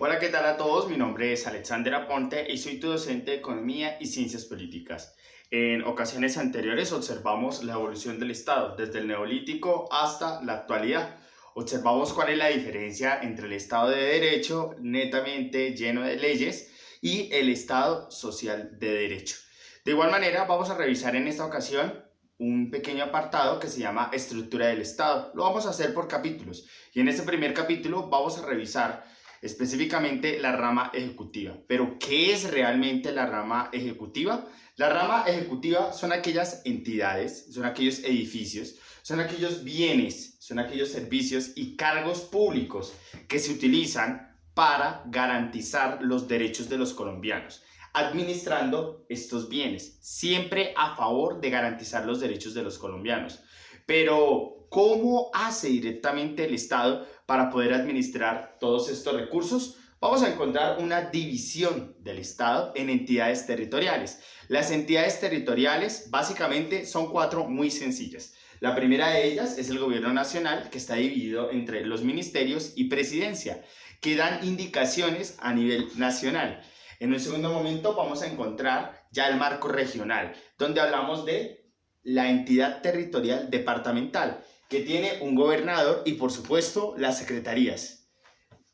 Hola, ¿qué tal a todos? Mi nombre es Alexander Aponte y soy tu docente de Economía y Ciencias Políticas. En ocasiones anteriores observamos la evolución del Estado, desde el Neolítico hasta la actualidad. Observamos cuál es la diferencia entre el Estado de Derecho, netamente lleno de leyes, y el Estado social de Derecho. De igual manera, vamos a revisar en esta ocasión un pequeño apartado que se llama Estructura del Estado. Lo vamos a hacer por capítulos y en este primer capítulo vamos a revisar específicamente la rama ejecutiva. Pero, ¿qué es realmente la rama ejecutiva? La rama ejecutiva son aquellas entidades, son aquellos edificios, son aquellos bienes, son aquellos servicios y cargos públicos que se utilizan para garantizar los derechos de los colombianos, administrando estos bienes, siempre a favor de garantizar los derechos de los colombianos. Pero, ¿cómo hace directamente el Estado para poder administrar todos estos recursos? Vamos a encontrar una división del Estado en entidades territoriales. Las entidades territoriales básicamente son cuatro muy sencillas. La primera de ellas es el gobierno nacional, que está dividido entre los ministerios y presidencia, que dan indicaciones a nivel nacional. En un segundo momento vamos a encontrar ya el marco regional, donde hablamos de la entidad territorial departamental, que tiene un gobernador y por supuesto las secretarías.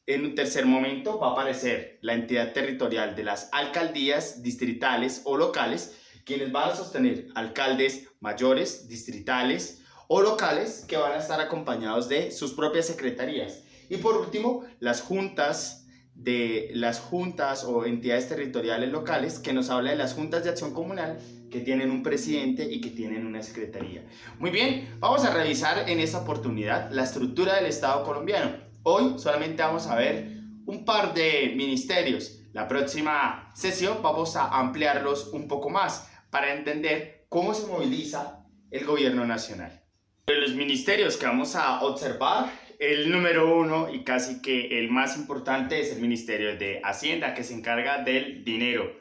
En un tercer momento va a aparecer la entidad territorial de las alcaldías distritales o locales, quienes van a sostener alcaldes mayores, distritales o locales, que van a estar acompañados de sus propias secretarías. Y por último, las juntas o entidades territoriales locales, que nos habla de las juntas de acción comunal, que tienen un presidente y que tienen una secretaría. Muy bien, vamos a revisar en esta oportunidad la estructura del Estado colombiano. Hoy solamente vamos a ver un par de ministerios. La próxima sesión vamos a ampliarlos un poco más para entender cómo se moviliza el gobierno nacional. De los ministerios que vamos a observar, el número uno y casi que el más importante es el Ministerio de Hacienda, que se encarga del dinero.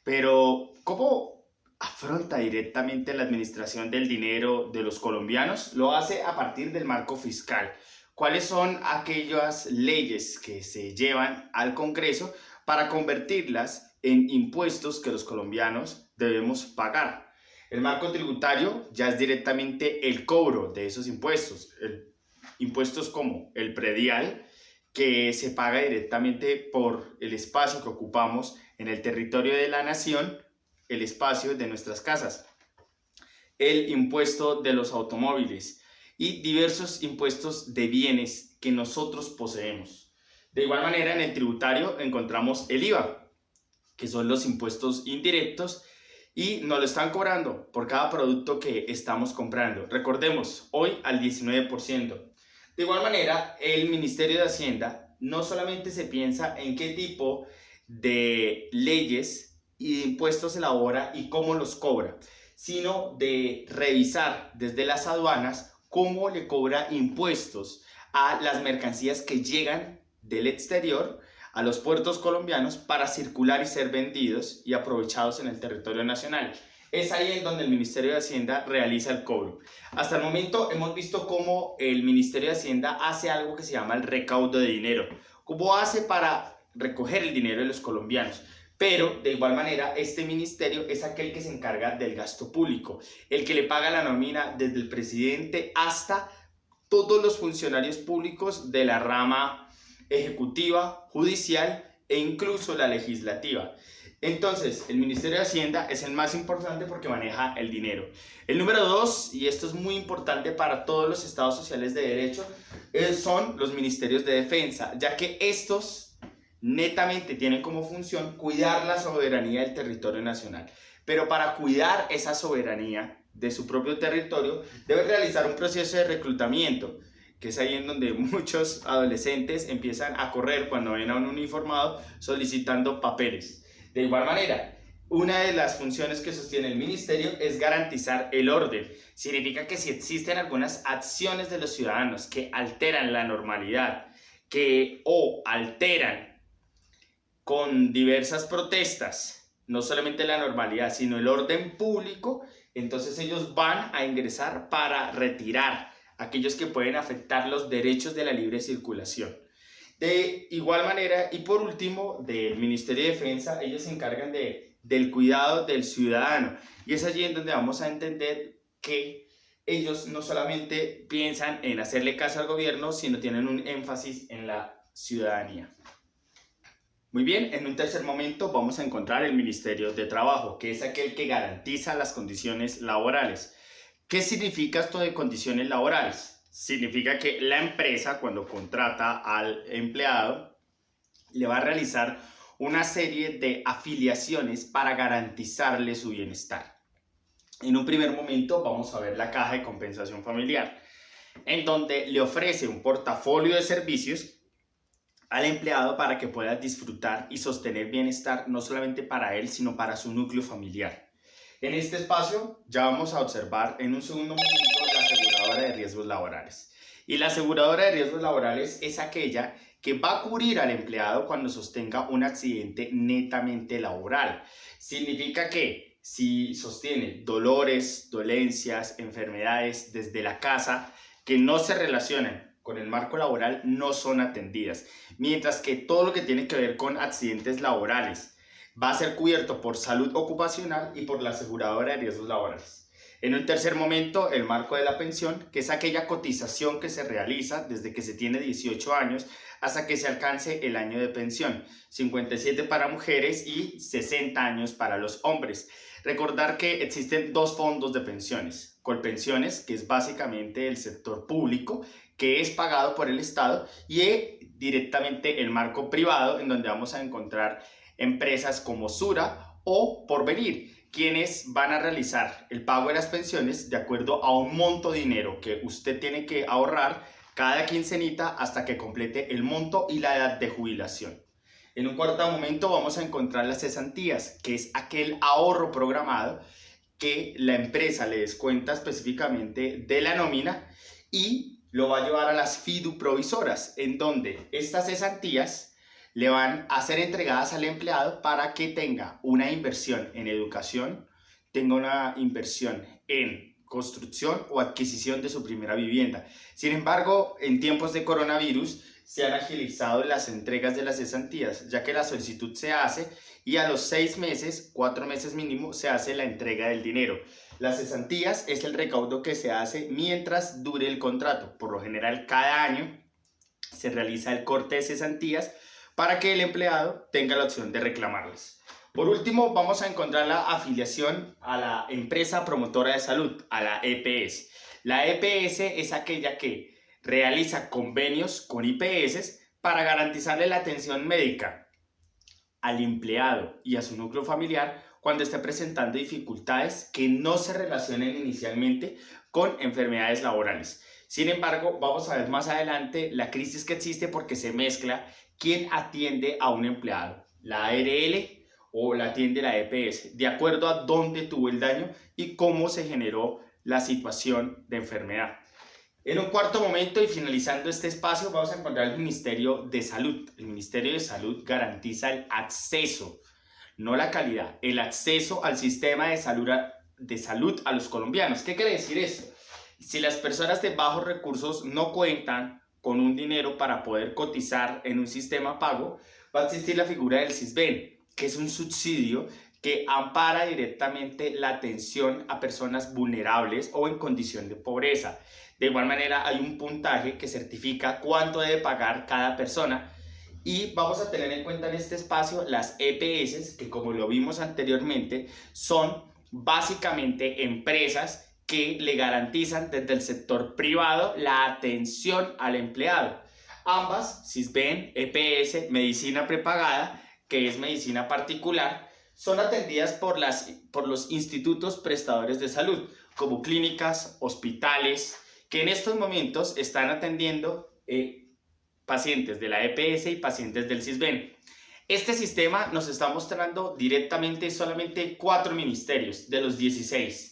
Pero, ¿cómo afronta directamente la administración del dinero de los colombianos? Lo hace a partir del marco fiscal. ¿Cuáles son aquellas leyes que se llevan al Congreso para convertirlas en impuestos que los colombianos debemos pagar? El marco tributario ya es directamente el cobro de esos impuestos. Impuestos como el predial, que se paga directamente por el espacio que ocupamos en el territorio de la nación, el espacio de nuestras casas. El impuesto de los automóviles y diversos impuestos de bienes que nosotros poseemos. De igual manera, en el tributario encontramos el IVA, que son los impuestos indirectos, y nos lo están cobrando por cada producto que estamos comprando. Recordemos, hoy al 19%. De igual manera, el Ministerio de Hacienda no solamente se piensa en qué tipo de leyes y de impuestos elabora y cómo los cobra, sino de revisar desde las aduanas cómo le cobra impuestos a las mercancías que llegan del exterior a los puertos colombianos para circular y ser vendidos y aprovechados en el territorio nacional. Es ahí en donde el Ministerio de Hacienda realiza el cobro. Hasta el momento hemos visto cómo el Ministerio de Hacienda hace algo que se llama el recaudo de dinero. ¿Cómo hace para recoger el dinero de los colombianos? Pero de igual manera este ministerio es aquel que se encarga del gasto público, el que le paga la nómina desde el presidente hasta todos los funcionarios públicos de la rama ejecutiva, judicial e incluso la legislativa. Entonces, el Ministerio de Hacienda es el más importante porque maneja el dinero. El número dos, y esto es muy importante para todos los estados sociales de derecho, son los ministerios de defensa, ya que estos netamente tienen como función cuidar la soberanía del territorio nacional. Pero para cuidar esa soberanía de su propio territorio, debe realizar un proceso de reclutamiento, que es ahí en donde muchos adolescentes empiezan a correr cuando ven a un uniformado solicitando papeles. De igual manera, una de las funciones que sostiene el ministerio es garantizar el orden. Significa que si existen algunas acciones de los ciudadanos que alteran la normalidad, o alteran con diversas protestas, no solamente la normalidad, sino el orden público, entonces ellos van a ingresar para retirar aquellos que pueden afectar los derechos de la libre circulación. De igual manera, y por último, del Ministerio de Defensa, ellos se encargan del cuidado del ciudadano. Y es allí en donde vamos a entender que ellos no solamente piensan en hacerle caso al gobierno, sino tienen un énfasis en la ciudadanía. Muy bien, en un tercer momento vamos a encontrar el Ministerio de Trabajo, que es aquel que garantiza las condiciones laborales. ¿Qué significa esto de condiciones laborales? Significa que la empresa, cuando contrata al empleado, le va a realizar una serie de afiliaciones para garantizarle su bienestar. En un primer momento vamos a ver la caja de compensación familiar, en donde le ofrece un portafolio de servicios al empleado para que pueda disfrutar y sostener bienestar no solamente para él, sino para su núcleo familiar. En este espacio ya vamos a observar en un segundo momento la aseguradora de riesgos laborales. Y la aseguradora de riesgos laborales es aquella que va a cubrir al empleado cuando sostenga un accidente netamente laboral. Significa que si sostiene dolores, dolencias, enfermedades desde la casa que no se relacionan con el marco laboral, no son atendidas. Mientras que todo lo que tiene que ver con accidentes laborales va a ser cubierto por salud ocupacional y por la aseguradora de riesgos laborales. En un tercer momento, el marco de la pensión, que es aquella cotización que se realiza desde que se tiene 18 años hasta que se alcance el año de pensión, 57 para mujeres y 60 años para los hombres. Recordar que existen dos fondos de pensiones: Colpensiones, que es básicamente el sector público, que es pagado por el Estado, y directamente el marco privado, en donde vamos a encontrar empresas como Sura o Porvenir, quienes van a realizar el pago de las pensiones de acuerdo a un monto de dinero que usted tiene que ahorrar cada quincenita hasta que complete el monto y la edad de jubilación. En un cuarto momento vamos a encontrar las cesantías, que es aquel ahorro programado que la empresa le descuenta específicamente de la nómina y lo va a llevar a las fiduprovisoras, en donde estas cesantías le van a ser entregadas al empleado para que tenga una inversión en educación, tenga una inversión en construcción o adquisición de su primera vivienda. Sin embargo, en tiempos de coronavirus se han agilizado las entregas de las cesantías, ya que la solicitud se hace y a los 6 meses, 4 meses mínimo, se hace la entrega del dinero. Las cesantías es el recaudo que se hace mientras dure el contrato. Por lo general, cada año se realiza el corte de cesantías para que el empleado tenga la opción de reclamarlas. Por último, vamos a encontrar la afiliación a la empresa promotora de salud, a la EPS. La EPS es aquella que realiza convenios con IPS para garantizarle la atención médica al empleado y a su núcleo familiar cuando esté presentando dificultades que no se relacionen inicialmente con enfermedades laborales. Sin embargo, vamos a ver más adelante la crisis que existe porque se mezcla quién atiende a un empleado, la ARL o la atiende la EPS, de acuerdo a dónde tuvo el daño y cómo se generó la situación de enfermedad. En un cuarto momento y finalizando este espacio vamos a encontrar el Ministerio de Salud. El Ministerio de Salud garantiza el acceso, no la calidad, el acceso al sistema de salud a los colombianos. ¿Qué quiere decir esto? Si las personas de bajos recursos no cuentan con un dinero para poder cotizar en un sistema pago, va a existir la figura del SISBEN, que es un subsidio que ampara directamente la atención a personas vulnerables o en condición de pobreza. De igual manera, hay un puntaje que certifica cuánto debe pagar cada persona. Y vamos a tener en cuenta en este espacio las EPS, que como lo vimos anteriormente, son básicamente empresas que le garantizan desde el sector privado la atención al empleado. Ambas, SISBEN, EPS, medicina prepagada, que es medicina particular, son atendidas por los institutos prestadores de salud, como clínicas, hospitales, que en estos momentos están atendiendo pacientes de la EPS y pacientes del SISBEN. Este sistema nos está mostrando directamente solamente 4 ministerios de los 16.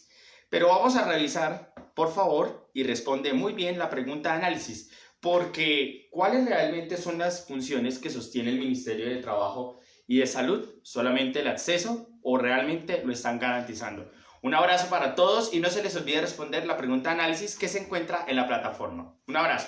Pero vamos a revisar, por favor, y responde muy bien la pregunta de análisis, porque ¿cuáles realmente son las funciones que sostiene el Ministerio de Trabajo y de Salud? ¿Solamente el acceso o realmente lo están garantizando? Un abrazo para todos y no se les olvide responder la pregunta de análisis que se encuentra en la plataforma. Un abrazo.